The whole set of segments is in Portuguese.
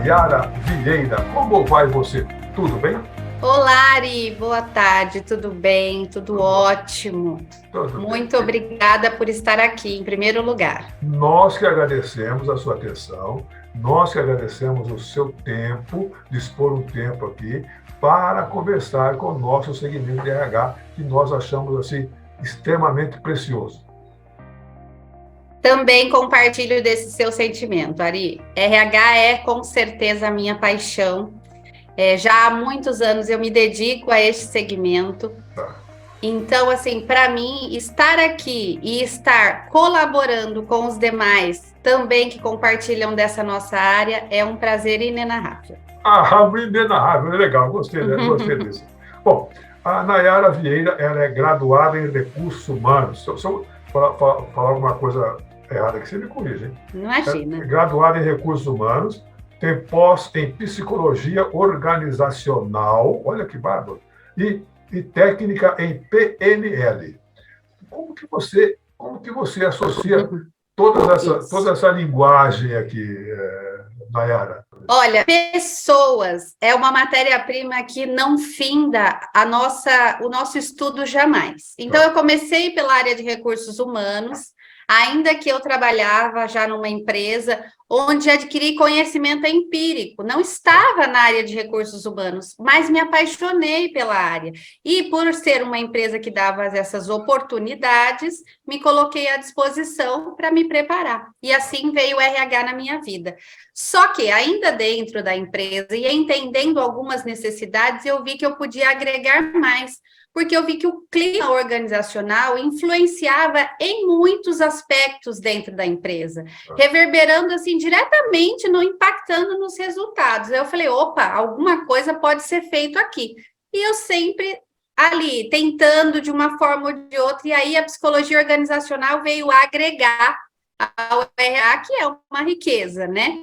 Nayara Vieira. Como vai você? Tudo bem? Olá, Ari, boa tarde, tudo bem? Tudo ótimo. Tudo bem. Muito obrigada por estar aqui, em primeiro lugar. Nós que agradecemos a sua atenção, nós que agradecemos o seu tempo, dispor um tempo aqui para conversar com o nosso segmento de RH, que nós achamos assim extremamente precioso. Também compartilho desse seu sentimento, Ari. RH é com certeza a minha paixão. Já há muitos anos eu me dedico a este segmento. Tá. Então, assim, para mim, estar aqui e estar colaborando com os demais também que compartilham dessa nossa área é um prazer inenarrável. Inenarrável, legal, gostei disso. Bom, a Nayara Vieira, ela é graduada em Recursos Humanos. Se eu falar alguma coisa errada aqui, você me corrige, hein? Imagina. É graduada em Recursos Humanos, tem pós em Psicologia Organizacional, olha que bárbaro, e técnica em PNL. Como que você associa toda essa linguagem aqui, Nayara? Olha, pessoas é uma matéria-prima que não finda o nosso estudo jamais. Então, eu comecei pela área de recursos humanos, ainda que eu trabalhava já numa empresa onde adquiri conhecimento empírico, não estava na área de recursos humanos, mas me apaixonei pela área. E por ser uma empresa que dava essas oportunidades, me coloquei à disposição para me preparar. E assim veio o RH na minha vida. Só que, ainda dentro da empresa e entendendo algumas necessidades, eu vi que eu podia agregar mais, porque eu vi que o clima organizacional influenciava em muitos aspectos dentro da empresa, reverberando assim diretamente, impactando nos resultados. Aí eu falei, opa, alguma coisa pode ser feito aqui. E eu sempre ali, tentando de uma forma ou de outra, e aí a psicologia organizacional veio agregar ao RH, que é uma riqueza, né?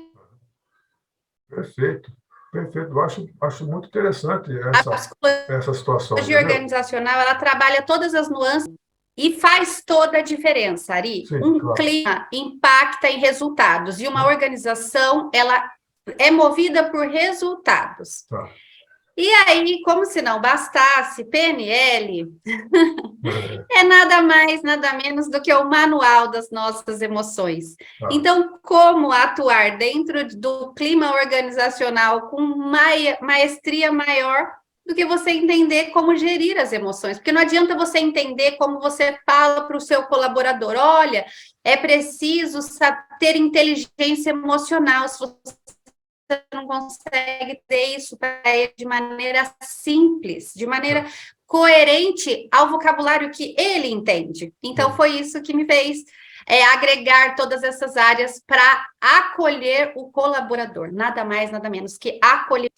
Perfeito, perfeito. Eu acho muito interessante essa situação. A psicologia organizacional, ela trabalha todas as nuances e faz toda a diferença, Ari. Sim, claro. Clima impacta em resultados e uma organização, ela é movida por resultados. Tá. E aí, como se não bastasse, PNL é nada mais, nada menos do que o manual das nossas emoções. Tá. Então, como atuar dentro do clima organizacional com maestria maior do que você entender como gerir as emoções. Porque não adianta você entender como você fala para o seu colaborador, olha, é preciso ter inteligência emocional, se você não consegue ter isso para ele de maneira simples, de maneira coerente ao vocabulário que ele entende. Então, foi isso que me fez agregar todas essas áreas para acolher o colaborador, nada mais, nada menos que acolher.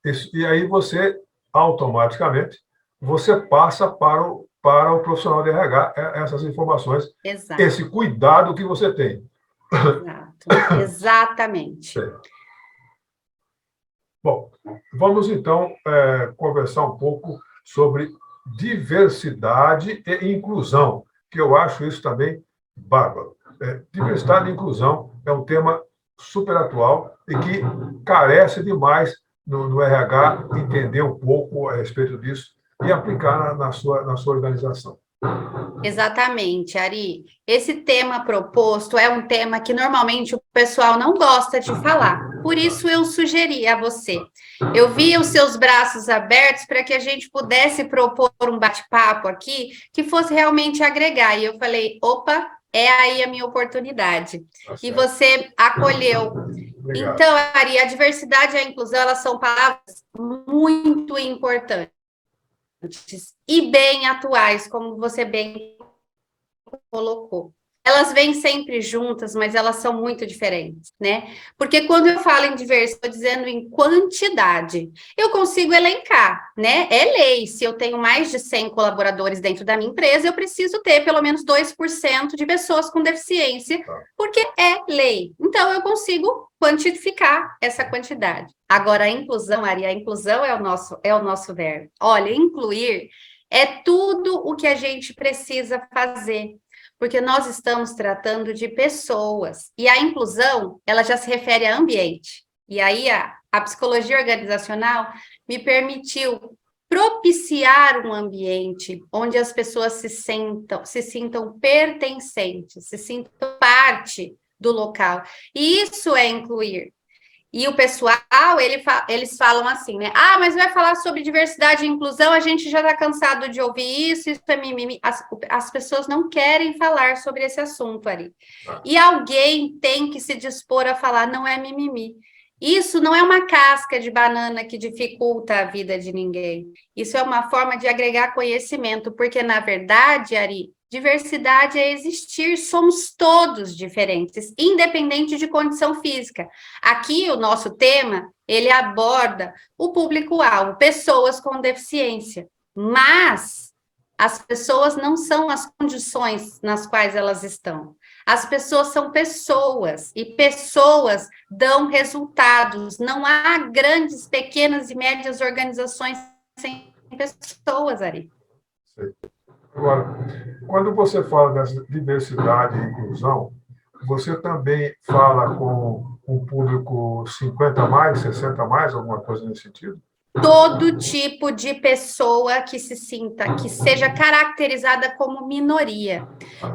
Isso. E aí você, automaticamente, você passa para o profissional de RH essas informações, exato, esse cuidado que você tem. Exato, exatamente. Bom, vamos então conversar um pouco sobre diversidade e inclusão, que eu acho isso também bárbaro. Diversidade e inclusão é um tema super atual e que carece demais no RH entender um pouco a respeito disso e aplicar na sua organização. Exatamente, Ari. Esse tema proposto é um tema que normalmente o pessoal não gosta de falar. Por isso eu sugeri a você. Eu vi os seus braços abertos para que a gente pudesse propor um bate-papo aqui que fosse realmente agregar. E eu falei, opa, é aí a minha oportunidade. E você acolheu. Obrigado. Então, Ari, a diversidade e a inclusão, elas são palavras muito importantes e bem atuais, como você bem colocou. Elas vêm sempre juntas, mas elas são muito diferentes, né? Porque quando eu falo em diversidade, estou dizendo em quantidade. Eu consigo elencar, né? É lei. Se eu tenho mais de 100 colaboradores dentro da minha empresa, eu preciso ter pelo menos 2% de pessoas com deficiência, porque é lei. Então, eu consigo quantificar essa quantidade. Agora, a inclusão, Ari, a inclusão é o nosso verbo. Olha, incluir é tudo o que a gente precisa fazer, porque nós estamos tratando de pessoas, e a inclusão, ela já se refere a ambiente. E aí a psicologia organizacional me permitiu propiciar um ambiente onde as pessoas se sintam pertencentes, se sintam parte do local. E isso é incluir. E o pessoal, eles falam assim, né? Ah, mas vai falar sobre diversidade e inclusão, a gente já está cansado de ouvir isso é mimimi. As pessoas não querem falar sobre esse assunto ali. E alguém tem que se dispor a falar, não é mimimi. Isso não é uma casca de banana que dificulta a vida de ninguém. Isso é uma forma de agregar conhecimento, porque, na verdade, Ari, diversidade é existir, somos todos diferentes, independente de condição física. Aqui, o nosso tema, ele aborda o público-alvo, pessoas com deficiência, mas as pessoas não são as condições nas quais elas estão. As pessoas são pessoas, e pessoas dão resultados. Não há grandes, pequenas e médias organizações sem pessoas, Ari. Agora, quando você fala dessa diversidade e inclusão, você também fala com um público 50 a mais, 60 a mais, alguma coisa nesse sentido? Todo tipo de pessoa que se sinta, que seja caracterizada como minoria.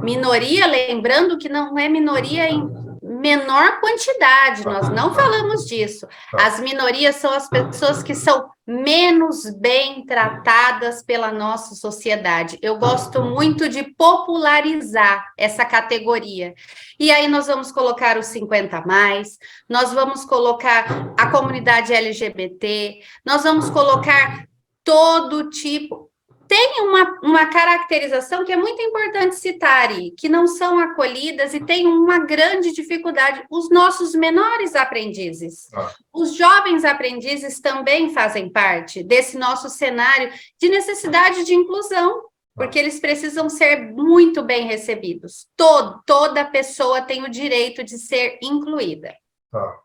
Minoria, lembrando que não é minoria em menor quantidade, nós não falamos disso. As minorias são as pessoas que são menos bem tratadas pela nossa sociedade. Eu gosto muito de popularizar essa categoria. E aí nós vamos colocar os 50 a mais, nós vamos colocar a comunidade LGBT, nós vamos colocar todo tipo. Tem uma caracterização que é muito importante citar aí, que não são acolhidas e tem uma grande dificuldade, os nossos menores aprendizes. Os jovens aprendizes também fazem parte desse nosso cenário de necessidade de inclusão, porque eles precisam ser muito bem recebidos. Toda pessoa tem o direito de ser incluída. Tá.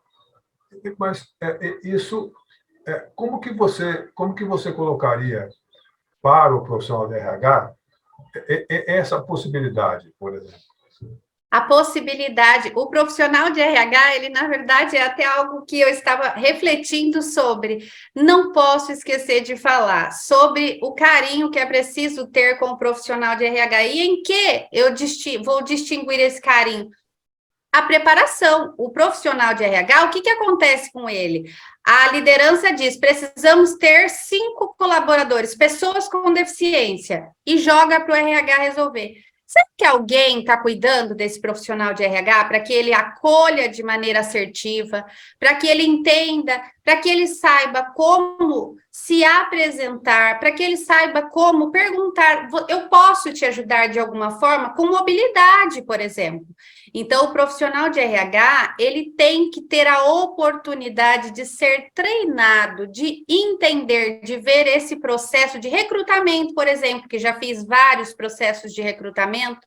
Mas isso, como que você colocaria para o profissional de RH essa possibilidade, por exemplo? A possibilidade, o profissional de RH, ele na verdade é até algo que eu estava refletindo sobre. Não posso esquecer de falar sobre o carinho que é preciso ter com o profissional de RH e em que eu vou distinguir esse carinho. A preparação, o profissional de RH, o que acontece com ele? A liderança diz, precisamos ter 5 colaboradores, pessoas com deficiência, e joga para o RH resolver. Será que alguém está cuidando desse profissional de RH para que ele acolha de maneira assertiva, para que ele entenda, para que ele saiba como se apresentar, para que ele saiba como perguntar, eu posso te ajudar de alguma forma, com mobilidade, por exemplo. Então, o profissional de RH, ele tem que ter a oportunidade de ser treinado, de entender, de ver esse processo de recrutamento, por exemplo, que já fiz vários processos de recrutamento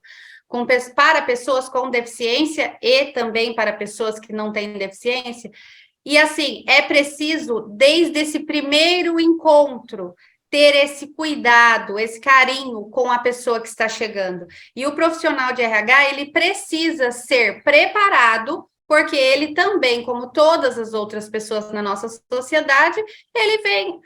para pessoas com deficiência e também para pessoas que não têm deficiência. E, assim, é preciso, desde esse primeiro encontro, ter esse cuidado, esse carinho com a pessoa que está chegando. E o profissional de RH, ele precisa ser preparado, porque ele também, como todas as outras pessoas na nossa sociedade, ele vem...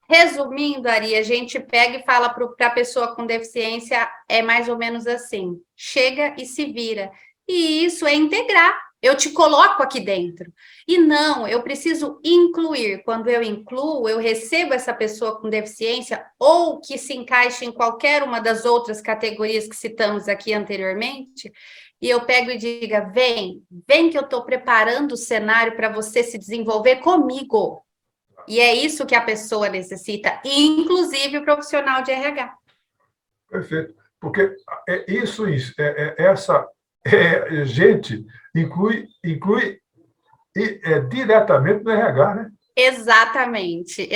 Resumindo, Ari, a gente pega e fala para a pessoa com deficiência, é mais ou menos assim, chega e se vira. E isso é integrar. Eu te coloco aqui dentro. E não, eu preciso incluir. Quando eu incluo, eu recebo essa pessoa com deficiência ou que se encaixe em qualquer uma das outras categorias que citamos aqui anteriormente, e eu pego e diga, vem que eu estou preparando o cenário para você se desenvolver comigo. E é isso que a pessoa necessita, inclusive o profissional de RH. Perfeito. Porque essa gente inclui diretamente no RH, né? Exatamente.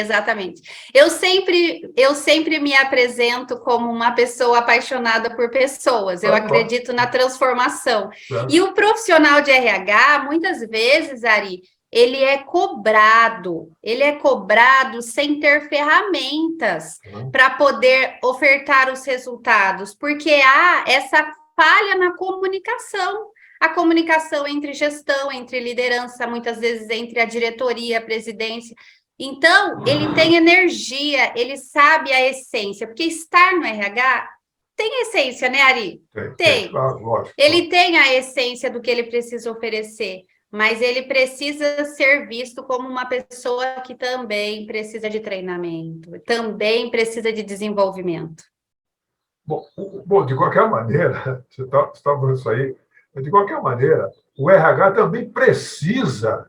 Eu sempre me apresento como uma pessoa apaixonada por pessoas, eu acredito na transformação. E o profissional de RH, muitas vezes, Ari, ele é cobrado sem ter ferramentas para poder ofertar os resultados, porque há essa falha na comunicação. a comunicação entre gestão, entre liderança, muitas vezes entre a diretoria, a presidência. Então, ele tem energia, ele sabe a essência, porque estar no RH tem essência, né, Ari? Tem. Claro, lógico. Ele tem a essência do que ele precisa oferecer, mas ele precisa ser visto como uma pessoa que também precisa de treinamento, também precisa de desenvolvimento. Bom, de qualquer maneira, você está falando isso aí, de qualquer maneira, o RH também precisa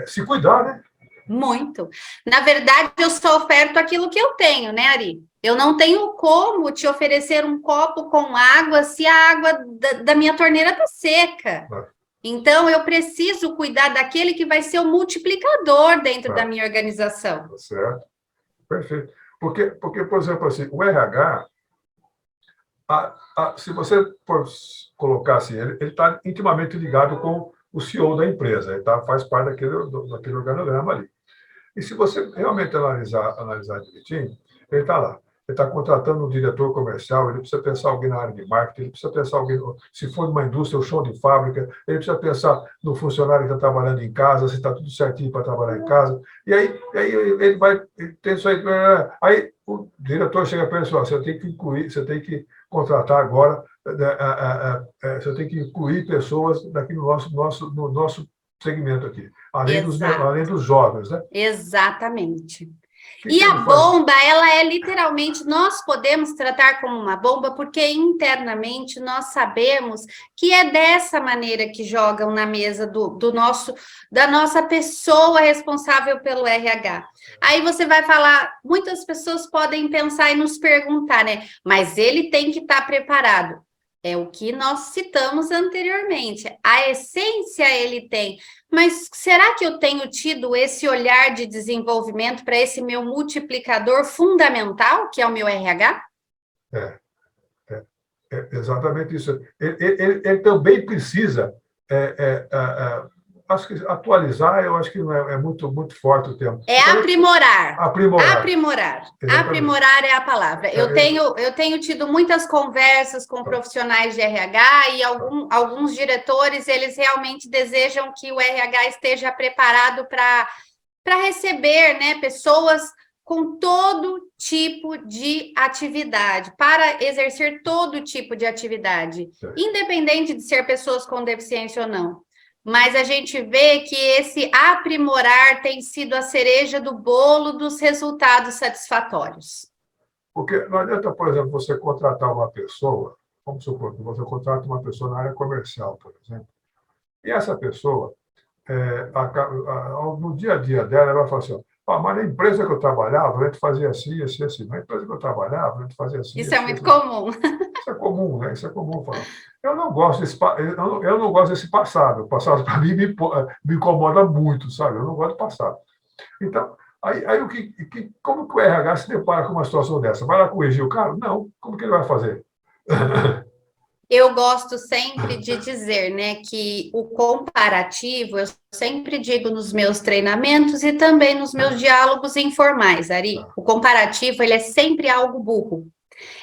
se cuidar, né? Muito. Na verdade, eu só oferto aquilo que eu tenho, né, Ari? Eu não tenho como te oferecer um copo com água se a água da minha torneira está seca. Então, eu preciso cuidar daquele que vai ser o multiplicador dentro da minha organização. Certo. Perfeito. Porque, por exemplo, assim, o RH, se você for colocar assim, ele está intimamente ligado com o CEO da empresa, ele faz parte daquele organograma ali. E se você realmente analisar direitinho, ele está lá. Ele está contratando um diretor comercial, ele precisa pensar alguém na área de marketing, ele precisa pensar alguém, se for numa indústria, o chão de fábrica, ele precisa pensar no funcionário que está trabalhando em casa, se está tudo certinho para trabalhar em casa. E aí ele tem isso aí. Aí o diretor chega para ele e fala: você tem que incluir, você tem que contratar agora, você tem que incluir pessoas daqui no nosso segmento aqui, além dos jovens, né? Exatamente. E a bomba, ela é literalmente, nós podemos tratar como uma bomba, porque internamente nós sabemos que é dessa maneira que jogam na mesa da nossa pessoa responsável pelo RH. Aí você vai falar, muitas pessoas podem pensar e nos perguntar, né? Mas ele tem que estar preparado. É o que nós citamos anteriormente. A essência ele tem. Mas será que eu tenho tido esse olhar de desenvolvimento para esse meu multiplicador fundamental, que é o meu RH? É exatamente isso. Ele também precisa, acho que atualizar, eu acho que não é muito, muito forte o termo. É aprimorar. Aprimorar. Aprimorar é a palavra. Eu tenho tido muitas conversas com profissionais de RH e alguns diretores, eles realmente desejam que o RH esteja preparado para receber, né, pessoas com todo tipo de atividade, para exercer todo tipo de atividade, independente de ser pessoas com deficiência ou não. Mas a gente vê que esse aprimorar tem sido a cereja do bolo dos resultados satisfatórios. Porque não adianta, por exemplo, você contratar uma pessoa, vamos supor que você contrata uma pessoa na área comercial, por exemplo, e essa pessoa, no dia a dia dela, ela vai falar assim: mas na empresa que eu trabalhava, a gente fazia assim, assim, assim. Na empresa que eu trabalhava, a gente fazia assim. Isso é muito comum. Isso é comum, né? Isso é comum falar. Eu não gosto desse passado. O passado, para mim, me incomoda muito, sabe? Eu não gosto do passado. Então, como que o RH se depara com uma situação dessa? Vai lá corrigir o cara? Não. Como que ele vai fazer? Eu gosto sempre de dizer, né, que o comparativo, eu sempre digo nos meus treinamentos e também nos meus diálogos informais, Ari, o comparativo, ele é sempre algo burro.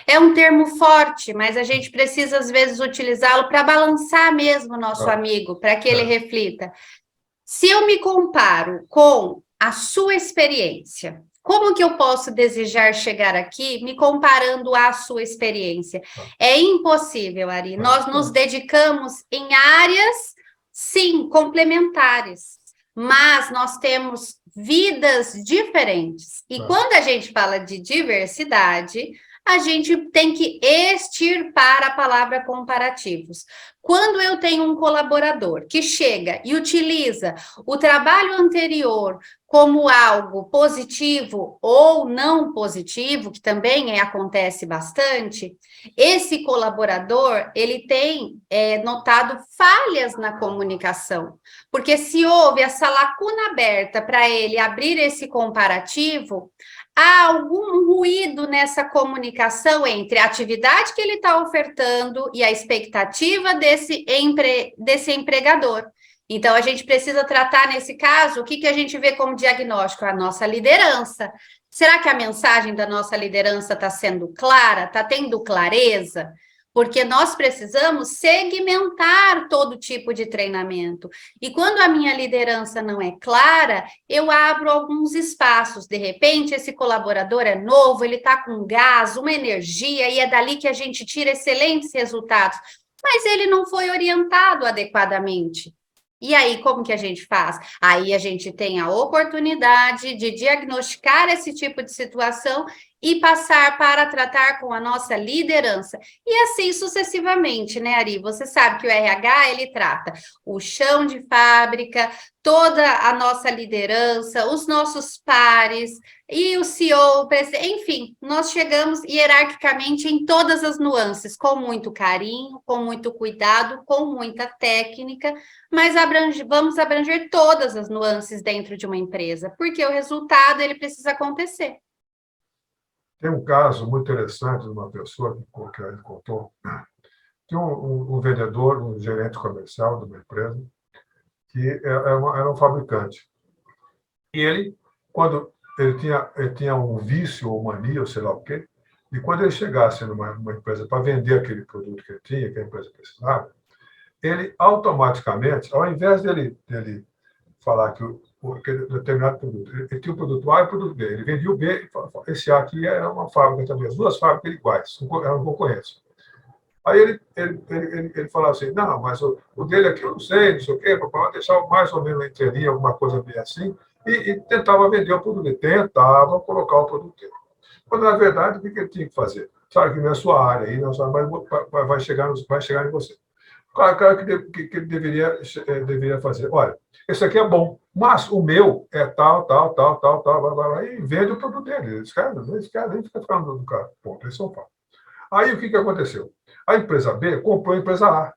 É um termo forte, mas a gente precisa, às vezes, utilizá-lo para balançar mesmo o nosso amigo, para que ele reflita. Se eu me comparo com a sua experiência, como que eu posso desejar chegar aqui me comparando à sua experiência? É impossível, Ari. Nós nos dedicamos em áreas, sim, complementares, mas nós temos vidas diferentes. E quando a gente fala de diversidade, a gente tem que extirpar a palavra comparativos. Quando eu tenho um colaborador que chega e utiliza o trabalho anterior como algo positivo ou não positivo, que também acontece bastante, esse colaborador, ele tem notado falhas na comunicação, porque se houve essa lacuna aberta para ele abrir esse comparativo, há algum ruído nessa comunicação entre a atividade que ele está ofertando e a expectativa desse empregador. Então, a gente precisa tratar, nesse caso, o que a gente vê como diagnóstico? A nossa liderança. Será que a mensagem da nossa liderança está sendo clara? Está tendo clareza? porque nós precisamos segmentar todo tipo de treinamento. E quando a minha liderança não é clara, eu abro alguns espaços. De repente, esse colaborador é novo, ele está com gás, uma energia, e é dali que a gente tira excelentes resultados. Mas ele não foi orientado adequadamente. E aí, como que a gente faz? Aí a gente tem a oportunidade de diagnosticar esse tipo de situação e passar para tratar com a nossa liderança. E assim sucessivamente, né, Ari? Você sabe que o RH, ele trata o chão de fábrica, toda a nossa liderança, os nossos pares, e o CEO, enfim, nós chegamos hierarquicamente em todas as nuances, com muito carinho, com muito cuidado, com muita técnica, mas vamos abranger todas as nuances dentro de uma empresa, porque o resultado, ele precisa acontecer. Tem um caso muito interessante de uma pessoa que ele contou. Tinha um vendedor, um gerente comercial de uma empresa, que era um fabricante. E ele, quando ele tinha um vício ou mania, ou sei lá o quê, e quando ele chegasse numa empresa para vender aquele produto que ele tinha, que a empresa precisava, ele automaticamente, ao invés dele falar que aquele determinado produto, ele tinha o produto A e o produto B, ele vendia o B, e falava, esse A aqui é uma fábrica também, as duas fábricas iguais, eram concorrentes. Aí ele falava assim, não, mas o dele aqui eu não sei o quê, para deixar mais ou menos entre linha, alguma coisa bem assim, e tentava vender o produto dele, tentava colocar o produto dele. Quando, na verdade, o que ele tinha que fazer? Sabe que não é a sua área, aí, não, vai chegar em você. Claro que ele deveria fazer. Olha, esse aqui é bom, mas o meu é tal, vai, e vende o produto dele. Esse cara nem fica falando do cara. Ponto, esse é o fato. Aí, o que aconteceu? A empresa B comprou a empresa A.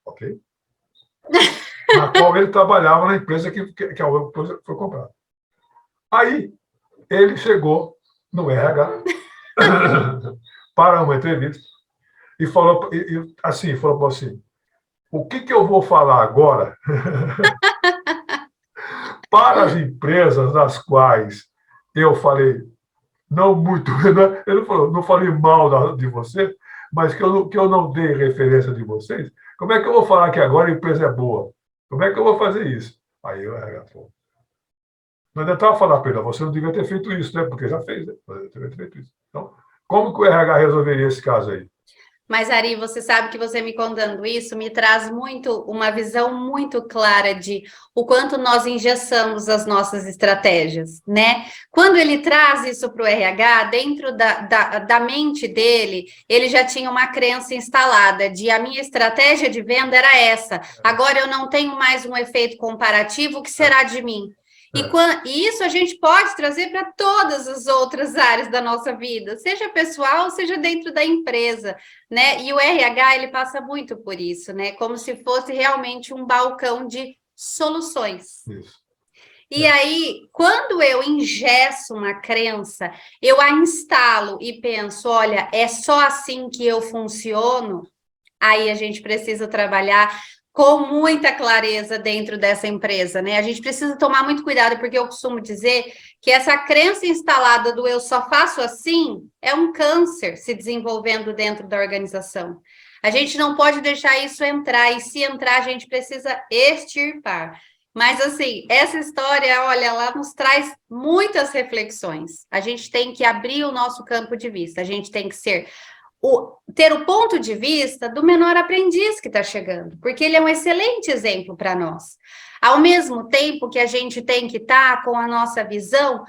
Ok? Na qual ele trabalhava na empresa que a outra foi comprada. Aí, ele chegou no RH para uma entrevista e falou assim, o que eu vou falar agora para as empresas das quais eu falei não muito, ele falou, não falei mal de você, mas que eu não dei referência de vocês, como é que eu vou falar que agora a empresa é boa? Como é que eu vou fazer isso? Aí o RH falou, não adiantava falar para ele, você não devia ter feito isso, né? Porque já fez, né? Você devia ter feito isso. Então, como que o RH resolveria esse caso aí? Mas, Ari, você sabe que você me contando isso me traz uma visão muito clara de o quanto nós engessamos as nossas estratégias, né? Quando ele traz isso para o RH, dentro da mente dele, ele já tinha uma crença instalada de a minha estratégia de venda era essa, agora eu não tenho mais um efeito comparativo, o que será de mim? E isso a gente pode trazer para todas as outras áreas da nossa vida, seja pessoal, seja dentro da empresa, né? E o RH, ele passa muito por isso, né? Como se fosse realmente um balcão de soluções. Isso. E aí, quando eu ingesso uma crença, eu a instalo e penso, olha, é só assim que eu funciono, aí a gente precisa trabalhar com muita clareza dentro dessa empresa, né? A gente precisa tomar muito cuidado, porque eu costumo dizer que essa crença instalada do eu só faço assim é um câncer se desenvolvendo dentro da organização. A gente não pode deixar isso entrar, e se entrar, a gente precisa extirpar. Mas, assim, essa história, olha, ela nos traz muitas reflexões. A gente tem que abrir o nosso campo de vista, a gente tem que ter o ponto de vista do menor aprendiz que está chegando, porque ele é um excelente exemplo para nós. Ao mesmo tempo que a gente tem que estar com a nossa visão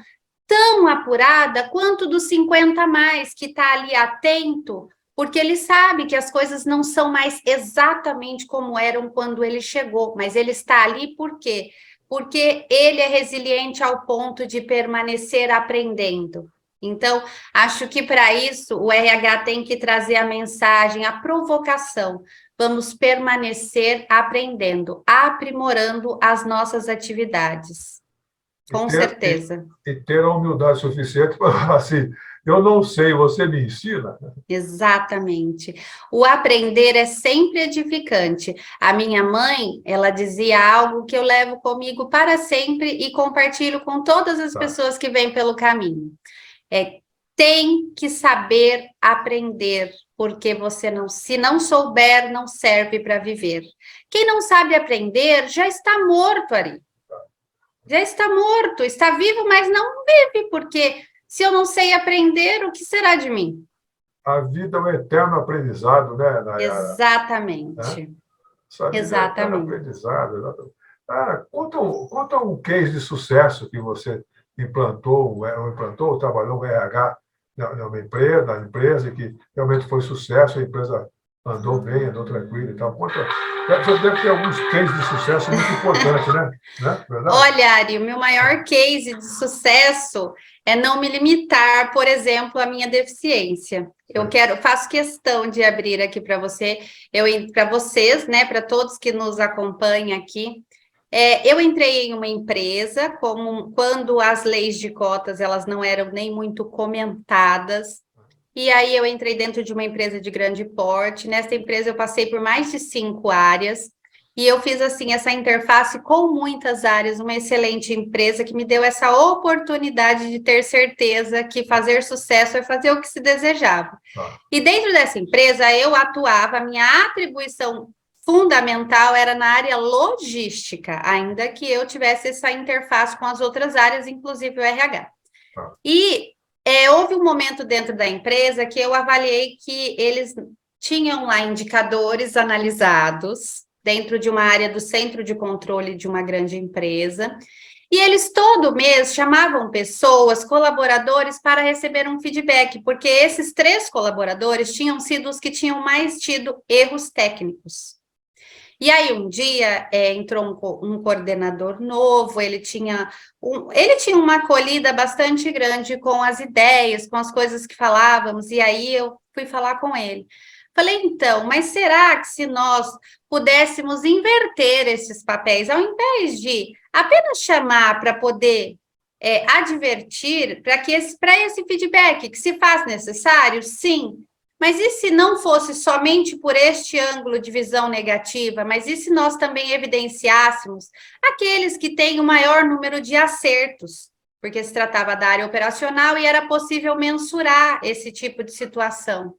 tão apurada quanto dos 50 a mais, que está ali atento, porque ele sabe que as coisas não são mais exatamente como eram quando ele chegou, mas ele está ali por quê? Porque ele é resiliente ao ponto de permanecer aprendendo. Então, acho que para isso o RH tem que trazer a mensagem, a provocação. Vamos permanecer aprendendo, aprimorando as nossas atividades. Com certeza. E ter a humildade suficiente para falar assim, eu não sei, você me ensina? Exatamente. O aprender é sempre edificante. A minha mãe, ela dizia algo que eu levo comigo para sempre e compartilho com todas as pessoas que vêm pelo caminho. tem que saber aprender, porque você não, se não souber, não serve para viver. Quem não sabe aprender já está morto, Ari. Já está morto, está vivo, mas não vive, porque se eu não sei aprender, o que será de mim? A vida é um eterno aprendizado, né, Nayara? Exatamente. Né? Essa vida é um eterno Exatamente. aprendizado. Exatamente. Conta um case de sucesso que você implantou, trabalhou no RH na empresa, e que realmente foi sucesso, a empresa andou bem, andou tranquilo e tal. Você deve ter alguns cases de sucesso muito importantes, né? Verdade? Olha, Ari, o meu maior case de sucesso é não me limitar, por exemplo, à minha deficiência. Faço questão de abrir aqui para você, para vocês, né, para todos que nos acompanham aqui. Eu entrei em uma empresa quando as leis de cotas elas não eram nem muito comentadas. E aí eu entrei dentro de uma empresa de grande porte. Nessa empresa eu passei por mais de 5 áreas. E eu fiz, assim, essa interface com muitas áreas, uma excelente empresa que me deu essa oportunidade de ter certeza que fazer sucesso é fazer o que se desejava. E dentro dessa empresa eu atuava, a minha atribuição fundamental era na área logística, ainda que eu tivesse essa interface com as outras áreas, inclusive o RH. E houve um momento dentro da empresa que eu avaliei que eles tinham lá indicadores analisados dentro de uma área do centro de controle de uma grande empresa, e eles todo mês chamavam pessoas, colaboradores, para receber um feedback, porque esses 3 colaboradores tinham sido os que tinham mais tido erros técnicos. E aí, um dia, entrou um coordenador novo, ele tinha uma acolhida bastante grande com as ideias, com as coisas que falávamos, e aí eu fui falar com ele. Falei, então, mas será que se nós pudéssemos inverter esses papéis, ao invés de apenas chamar para poder advertir, para esse feedback, que se faz necessário, sim, mas e se não fosse somente por este ângulo de visão negativa, mas e se nós também evidenciássemos aqueles que têm o maior número de acertos, porque se tratava da área operacional e era possível mensurar esse tipo de situação.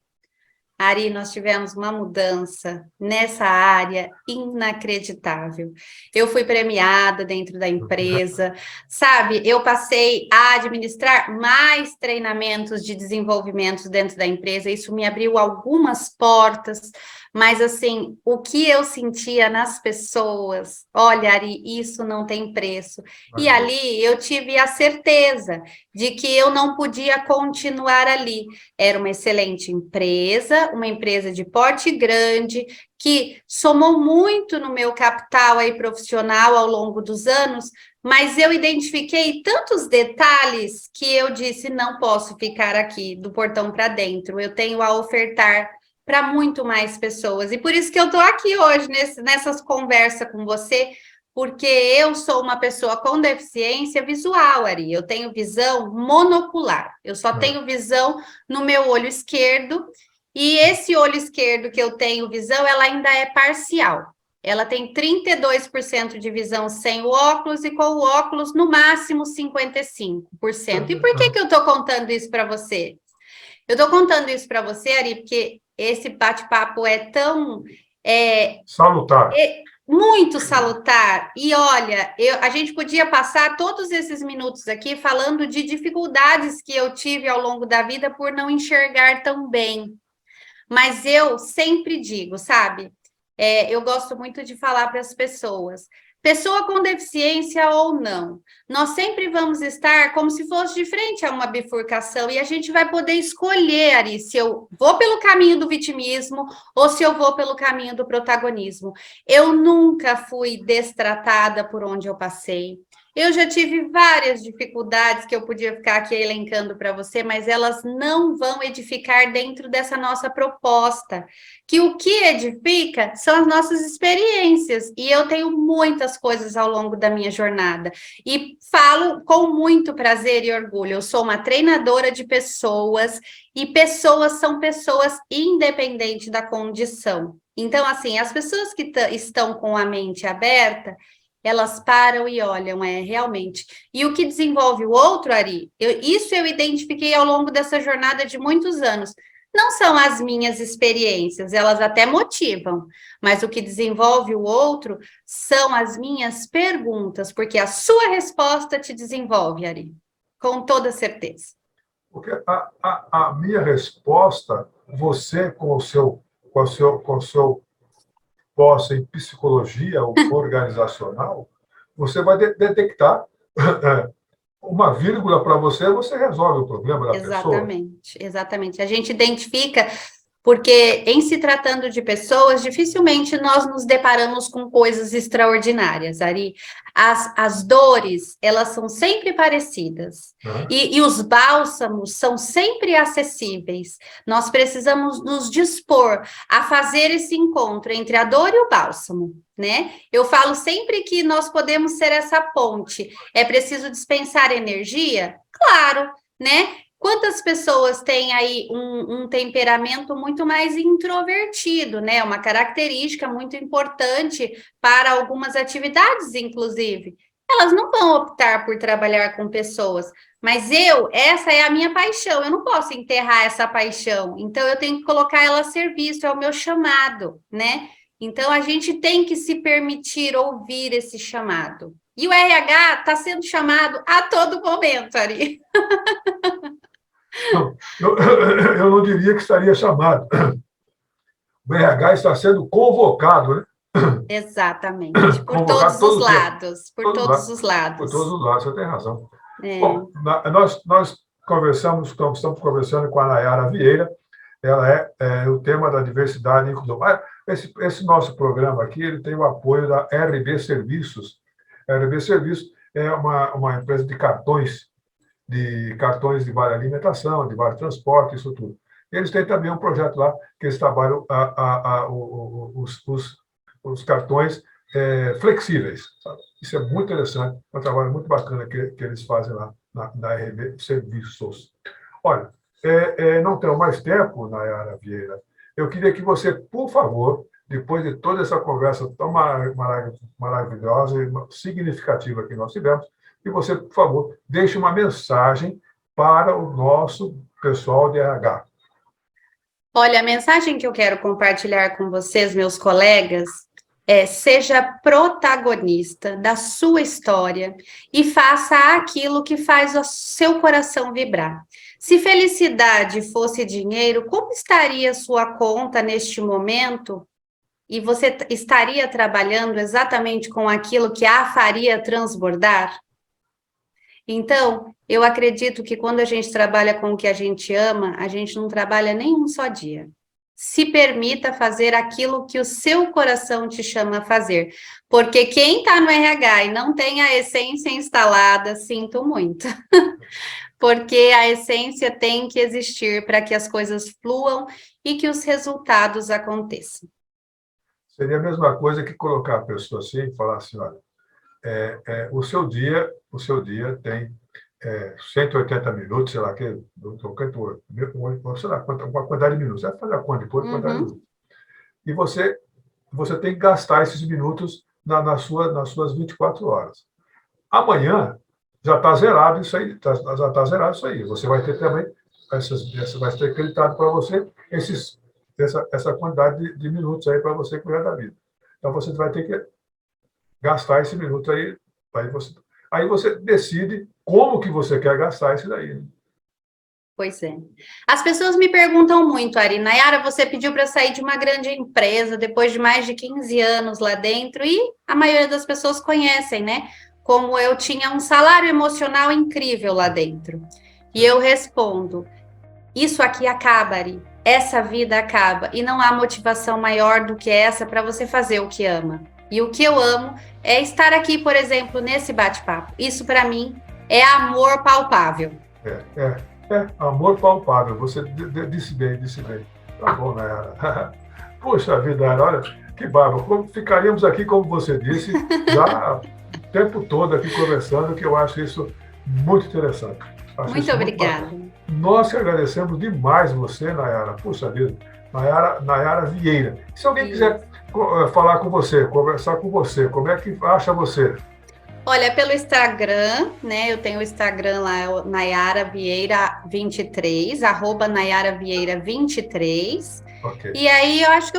Ari, nós tivemos uma mudança nessa área inacreditável. Eu fui premiada dentro da empresa, sabe? Eu passei a administrar mais treinamentos de desenvolvimento dentro da empresa, isso me abriu algumas portas, mas assim, o que eu sentia nas pessoas, olha, Ari, isso não tem preço. E ali eu tive a certeza de que eu não podia continuar ali. Era uma excelente empresa, uma empresa de porte grande, que somou muito no meu capital aí profissional ao longo dos anos, mas eu identifiquei tantos detalhes que eu disse, não posso ficar aqui do portão para dentro, eu tenho a ofertar para muito mais pessoas. E por isso que eu estou aqui hoje, nessas conversas com você, porque eu sou uma pessoa com deficiência visual, Ari. Eu tenho visão monocular. Eu só tenho visão no meu olho esquerdo, e esse olho esquerdo que eu tenho visão, ela ainda é parcial. Ela tem 32% de visão sem o óculos, e com o óculos, no máximo, 55%. E por que eu estou contando isso para você? Eu estou contando isso para você, Ari, porque esse bate-papo é tão... salutar. Muito salutar. E olha, a gente podia passar todos esses minutos aqui falando de dificuldades que eu tive ao longo da vida por não enxergar tão bem. Mas eu sempre digo, sabe? Eu gosto muito de falar para as pessoas. Pessoa com deficiência ou não, nós sempre vamos estar como se fosse de frente a uma bifurcação, e a gente vai poder escolher, Ari, se eu vou pelo caminho do vitimismo ou se eu vou pelo caminho do protagonismo. Eu nunca fui destratada por onde eu passei. Eu já tive várias dificuldades que eu podia ficar aqui elencando para você, mas elas não vão edificar dentro dessa nossa proposta, que o que edifica são as nossas experiências, e eu tenho muitas coisas ao longo da minha jornada, e falo com muito prazer e orgulho. Eu sou uma treinadora de pessoas, e pessoas são pessoas independente da condição. Então, assim, as pessoas que estão com a mente aberta, Elas param e olham, realmente. E o que desenvolve o outro, Ari, isso eu identifiquei ao longo dessa jornada de muitos anos. Não são as minhas experiências, elas até motivam, mas o que desenvolve o outro são as minhas perguntas, porque a sua resposta te desenvolve, Ari, com toda certeza. Porque a minha resposta, você com o seu posse em psicologia organizacional, você vai detectar uma vírgula para você, você resolve o problema da pessoa. Exatamente, exatamente. A gente identifica, porque em se tratando de pessoas, dificilmente nós nos deparamos com coisas extraordinárias, Ari. As dores, elas são sempre parecidas. E os bálsamos são sempre acessíveis. Nós precisamos nos dispor a fazer esse encontro entre a dor e o bálsamo, né? Eu falo sempre que nós podemos ser essa ponte. É preciso dispensar energia? Claro, né? Quantas pessoas têm aí um temperamento muito mais introvertido, né? Uma característica muito importante para algumas atividades, inclusive. Elas não vão optar por trabalhar com pessoas, mas essa é a minha paixão, eu não posso enterrar essa paixão, então eu tenho que colocar ela a serviço, é o meu chamado, né? Então a gente tem que se permitir ouvir esse chamado. E o RH está sendo chamado a todo momento, Ari. Não, eu não diria que estaria chamado. O RH está sendo convocado, né? Exatamente, por todos os lados. Por todos os lados. Por todos os lados, você tem razão. Bom, nós estamos conversando com a Nayara Vieira, ela é o tema da diversidade e inclusão. Esse nosso programa aqui, ele tem o apoio da RB Serviços. A RB Serviços é uma empresa de cartões de vale alimentação, de vale transporte, isso tudo. Eles têm também um projeto lá que eles trabalham os cartões flexíveis. Sabe? Isso é muito interessante, é um trabalho muito bacana que eles fazem lá na RB Serviços. Olha, não tenho mais tempo, Nayara Vieira. Eu queria que você, por favor, depois de toda essa conversa tão maravilhosa e significativa que nós tivemos, que você, por favor, deixe uma mensagem para o nosso pessoal de RH. Olha, a mensagem que eu quero compartilhar com vocês, meus colegas, seja protagonista da sua história e faça aquilo que faz o seu coração vibrar. Se felicidade fosse dinheiro, como estaria sua conta neste momento? E você estaria trabalhando exatamente com aquilo que a faria transbordar? Então, eu acredito que quando a gente trabalha com o que a gente ama, a gente não trabalha nem um só dia. Se permita fazer aquilo que o seu coração te chama a fazer. Porque quem está no RH e não tem a essência instalada, sinto muito. Porque a essência tem que existir para que as coisas fluam e que os resultados aconteçam. Seria a mesma coisa que colocar a pessoa assim e falar assim, olha, o seu dia tem 180 minutos, sei lá, sei lá, uma quantidade de minutos. Vai fazer a conta depois, quantidade de minutos. E você tem que gastar esses minutos nas suas 24 horas. Amanhã já está zerado isso aí, já está zerado isso aí. Você vai ter também, vai ter acreditado para você essa quantidade de minutos aí para você cuidar da vida. Então, você vai ter que gastar esse minuto aí, aí você decide como que você quer gastar isso daí. Né? Pois é. As pessoas me perguntam muito, Ari, Nayara, você pediu para sair de uma grande empresa depois de mais de 15 anos lá dentro, e a maioria das pessoas conhecem, né? Como eu tinha um salário emocional incrível lá dentro. E eu respondo, isso aqui acaba, Ari. Essa vida acaba. E não há motivação maior do que essa para você fazer o que ama. E o que eu amo é estar aqui, por exemplo, nesse bate-papo. Isso, para mim, é amor palpável. Amor palpável. Você disse bem. Tá bom, Nayara. Puxa vida, olha, que bárbaro. Ficaríamos aqui, como você disse, já o tempo todo aqui conversando, que eu acho isso muito interessante. Muito obrigada. Nós que agradecemos demais você, Nayara. Puxa vida, Nayara Vieira. Se alguém quiser falar com você, conversar com você, como é que acha você? Olha, pelo Instagram, né? Eu tenho o Instagram lá, Nayara Vieira 23, arroba Nayara Vieira 23. Ok. E aí eu acho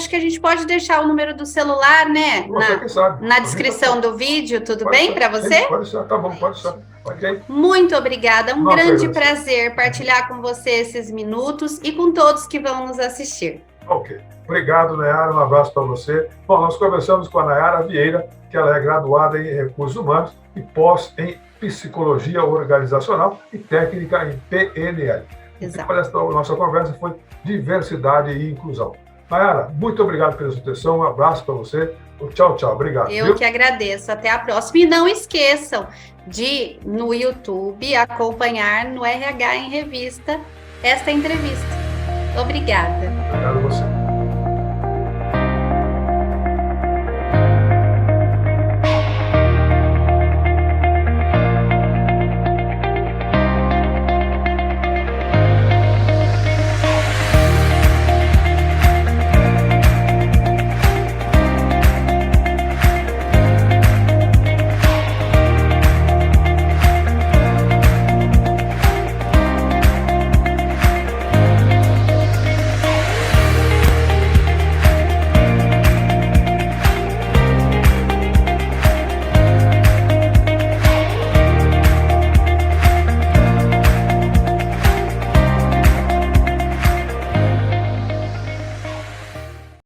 que a gente pode deixar o número do celular, né? Você que sabe. Na descrição do vídeo, tudo bem para você? Sim, pode ser, tá bom, pode ser. Ok. Muito obrigada, um Nossa, grande graça. prazer partilhar com você esses minutos e com todos que vão nos assistir. Ok. Obrigado, Nayara. Um abraço para você. Bom, nós conversamos com a Nayara Vieira, que ela é graduada em Recursos Humanos e pós em Psicologia Organizacional e técnica em PNL. Exato. Olha, a nossa conversa foi diversidade e inclusão. Nayara, muito obrigado pela sua atenção. Um abraço para você. Tchau, tchau. Obrigado. Eu que agradeço. Até a próxima. E não esqueçam de, no YouTube, acompanhar no RH em Revista esta entrevista. Obrigada. Obrigado a você.